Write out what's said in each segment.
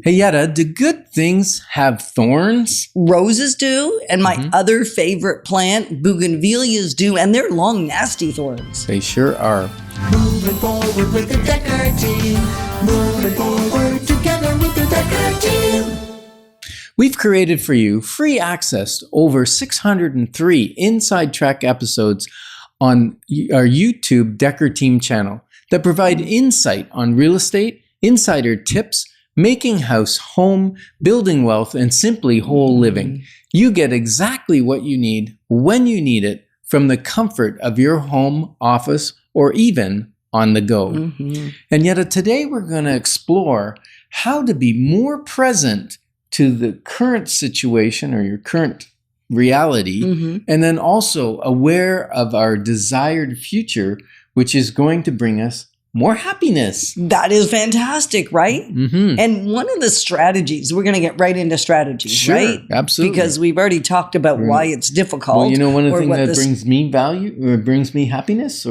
Hey, Yetta, do good things have thorns? Roses do, and my other favorite plant, bougainvilleas, do, and they're long, nasty thorns. They sure are. Moving forward with the Dekker Team. Moving forward together with the Dekker Team. We've created for you free access to over 603 Inside Track episodes on our YouTube Dekker Team channel that provide insight on real estate, insider tips, making house home, building wealth, and simply whole living. You get exactly what you need when you need it from the comfort of your home, office, or even on the go. And yet today we're going to explore how to be more present to the current situation or your current reality, and then also aware of our desired future, which is going to bring us more happiness. That is fantastic, right? And one of the strategies, we're going to get right into strategies, right? Absolutely. Because we've already talked about why it's difficult. Well, you know, one of the things that brings me value, or brings me happiness,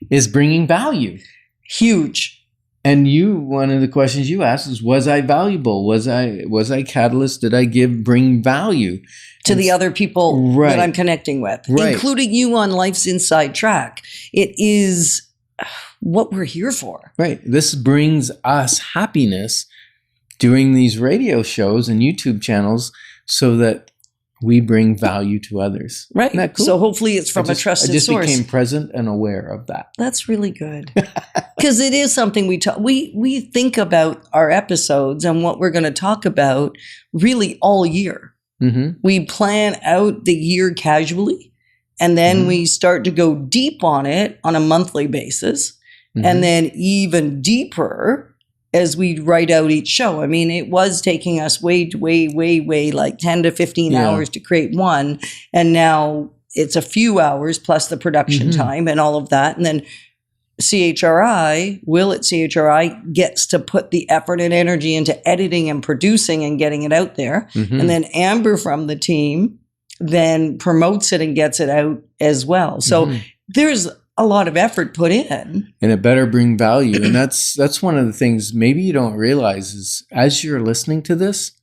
is bringing value. Huge. And one of the questions you asked is, was I valuable? Was I catalyst? Did I bring value to the other people that I'm connecting with, including you on Life's Inside Track? It is what we're here for. Right. This brings us happiness doing these radio shows and YouTube channels so that we bring value to others. Right. Isn't that cool? So hopefully it's from a trusted source. I just became present and aware of that. That's really good. Because it is something we think about our episodes and what we're going to talk about really all year. We plan out the year casually, and then we start to go deep on it on a monthly basis. And then even deeper as we write out each show. I mean, it was taking us way like 10 to 15 hours to create one. And now it's a few hours plus the production time and all of that. And then Will at CHRI gets to put the effort and energy into editing and producing and getting it out there. And then Amber from the team then promotes it and gets it out as well. So there's a lot of effort put in. And it better bring value. And that's one of the things maybe you don't realize is as you're listening to this,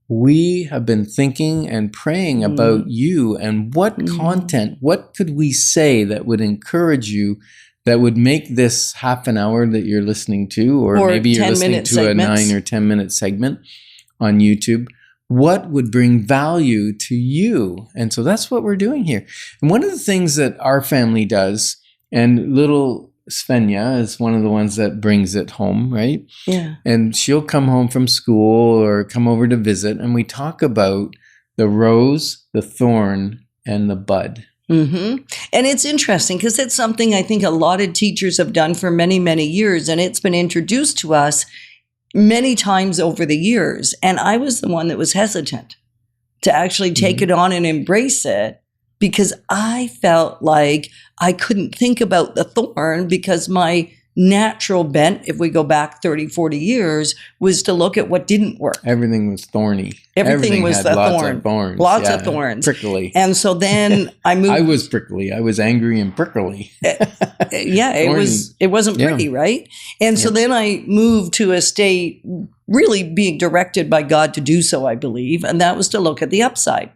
we have been thinking and praying about you and what content, what could we say that would encourage you, that would make this half an hour that you're listening to, or maybe you're listening to a 9 or 10 minute segment on YouTube. What would bring value to you? And so that's what we're doing here. And one of the things that our family does, and little Svenja is one of the ones that brings it home, right? Yeah. And she'll come home from school or come over to visit, and we talk about the rose, the thorn, and the bud. And it's interesting because it's something I think a lot of teachers have done for many, many years, and it's been introduced to us many times over the years. And I was the one that was hesitant to actually take it on and embrace it, because I felt like I couldn't think about the thorn because my natural bent, if we go back 30, 40 years, was to look at what didn't work. Everything was thorny. Everything was had the lots thorn. Of thorns. Lots of thorns. Prickly. And so then I moved. I was prickly. I was angry and prickly. It wasn't pretty, right? And so then I moved to a state really being directed by God to do so, I believe. And that was to look at the upside.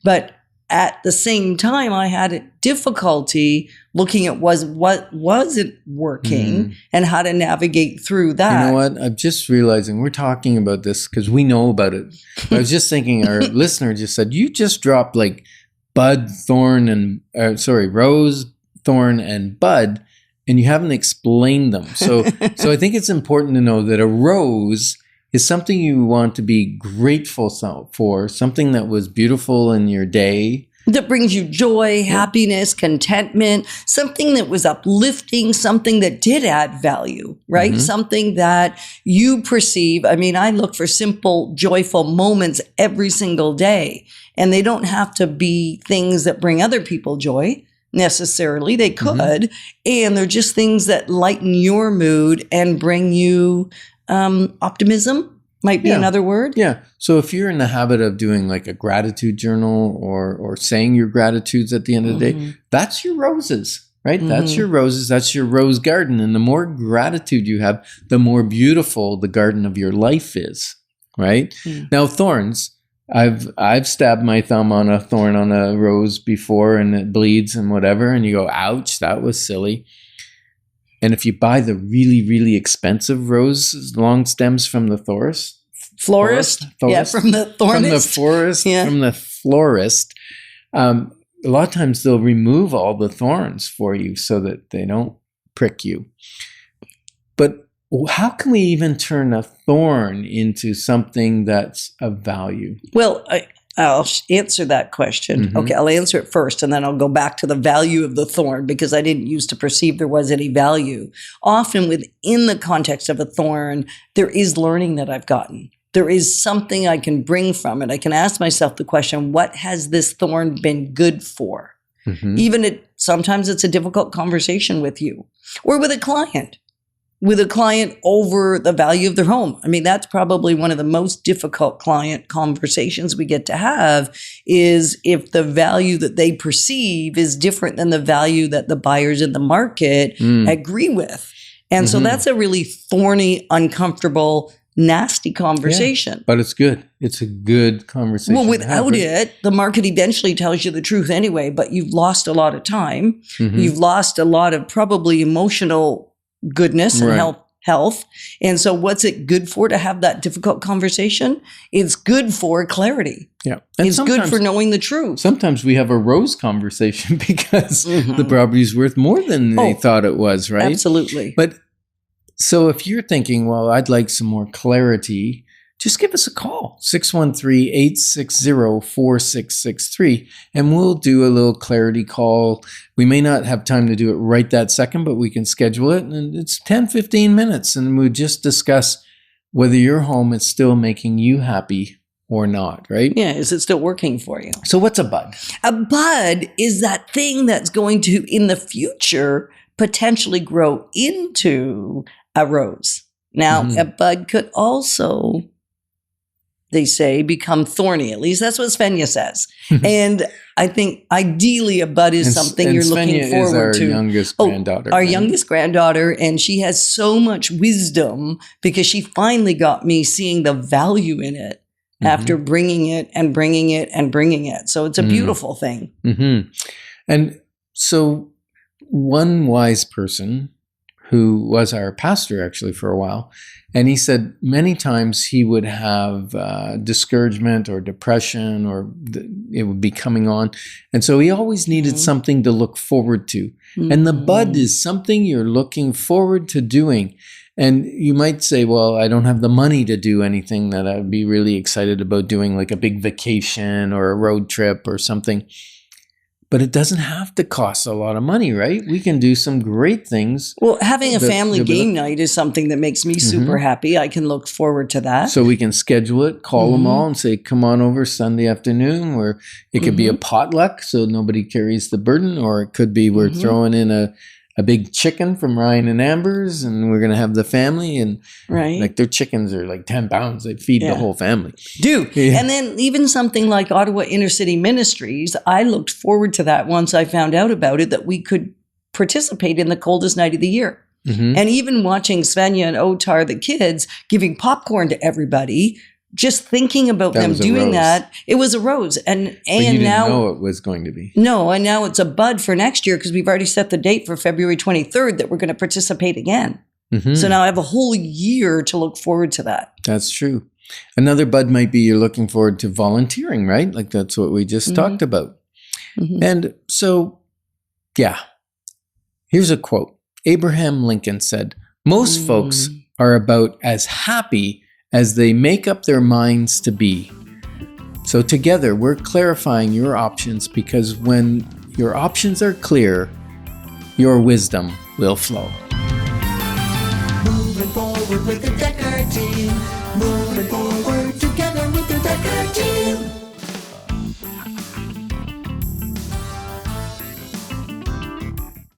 But at the same time, I had difficulty looking at what wasn't working and how to navigate through that. You know what? I'm just realizing we're talking about this because we know about it. I was just thinking, our listener just said, you just dropped like rose, thorn, and bud, and you haven't explained them. So I think it's important to know that a rose is something you want to be grateful for, something that was beautiful in your day. That brings you joy, happiness, contentment, something that was uplifting, something that did add value, right? Something that you perceive. I mean, I look for simple, joyful moments every single day, and they don't have to be things that bring other people joy necessarily. They could, and they're just things that lighten your mood and bring you optimism might be another word. Yeah. So if you're in the habit of doing like a gratitude journal or saying your gratitudes at the end of the day, that's your roses, right? That's your roses. That's your rose garden. And the more gratitude you have, the more beautiful the garden of your life is. right? Now, thorns, I've stabbed my thumb on a thorn on a rose before and it bleeds and whatever, and you go, ouch, that was silly. And if you buy the really, really expensive rose long stems from the Florist? Yeah, from the thornist. From the florist, a lot of times they'll remove all the thorns for you so that they don't prick you. But how can we even turn a thorn into something that's of value? Well, I'll answer that question. Okay, I'll answer it first, and then I'll go back to the value of the thorn, because I didn't used to perceive there was any value. Often within the context of a thorn, there is learning that I've gotten. There is something I can bring from it. I can ask myself the question, what has this thorn been good for? Sometimes it's a difficult conversation with you or with a client over the value of their home. I mean, that's probably one of the most difficult client conversations we get to have, is if the value that they perceive is different than the value that the buyers in the market agree with. And so that's a really thorny, uncomfortable, nasty conversation. Yeah, but it's good. It's a good conversation. Well, without it, the market eventually tells you the truth anyway, but you've lost a lot of time. You've lost a lot of probably emotional goodness and health. And so what's it good for to have that difficult conversation? It's good for clarity. Yeah. And it's good for knowing the truth. Sometimes we have a rose conversation because the property is worth more than they thought it was, right? Absolutely. But so if you're thinking, well, I'd like some more clarity, just give us a call, 613-860-4663, and we'll do a little clarity call. We may not have time to do it right that second, but we can schedule it, and it's 10, 15 minutes, and we'll just discuss whether your home is still making you happy or not, right? Yeah, is it still working for you? So what's a bud? A bud is that thing that's going to, in the future, potentially grow into a rose. Now, a bud could also, they say, become thorny. At least that's what Svenja says. And I think ideally a bud is something you're looking forward to. Is our youngest granddaughter. Our youngest granddaughter, and she has so much wisdom because she finally got me seeing the value in it after bringing it and bringing it and bringing it. So it's a beautiful thing. And so one wise person who was our pastor actually for a while, and he said many times he would have discouragement or depression, or it would be coming on. And so he always needed something to look forward to. And the bud is something you're looking forward to doing. And you might say, well, I don't have the money to do anything that I'd be really excited about doing, like a big vacation or a road trip or something. But it doesn't have to cost a lot of money, right? We can do some great things. Well, having a family game night is something that makes me super happy. I can look forward to that. So we can schedule it, call them all and say, come on over Sunday afternoon, where it could be a potluck so nobody carries the burden, or it could be we're throwing in a big chicken from Ryan and Amber's, and we're going to have the family, and like their chickens are like 10 pounds. They feed the whole family. And then even something like Ottawa Inner City Ministries, I looked forward to that once I found out about it, that we could participate in the coldest night of the year. And even watching Svenja and Otar, the kids, giving popcorn to everybody, just thinking about them doing that, it was a rose. And but you didn't now know it was going to be. No, and now it's a bud for next year, because we've already set the date for February 23rd that we're going to participate again. So now I have a whole year to look forward to that. That's true. Another bud might be you're looking forward to volunteering, right? Like that's what we just talked about. And so, here's a quote. Abraham Lincoln said, most folks are about as happy as they make up their minds to be. So together, we're clarifying your options, because when your options are clear, your wisdom will flow. Moving forward with the Dekker Team. Moving forward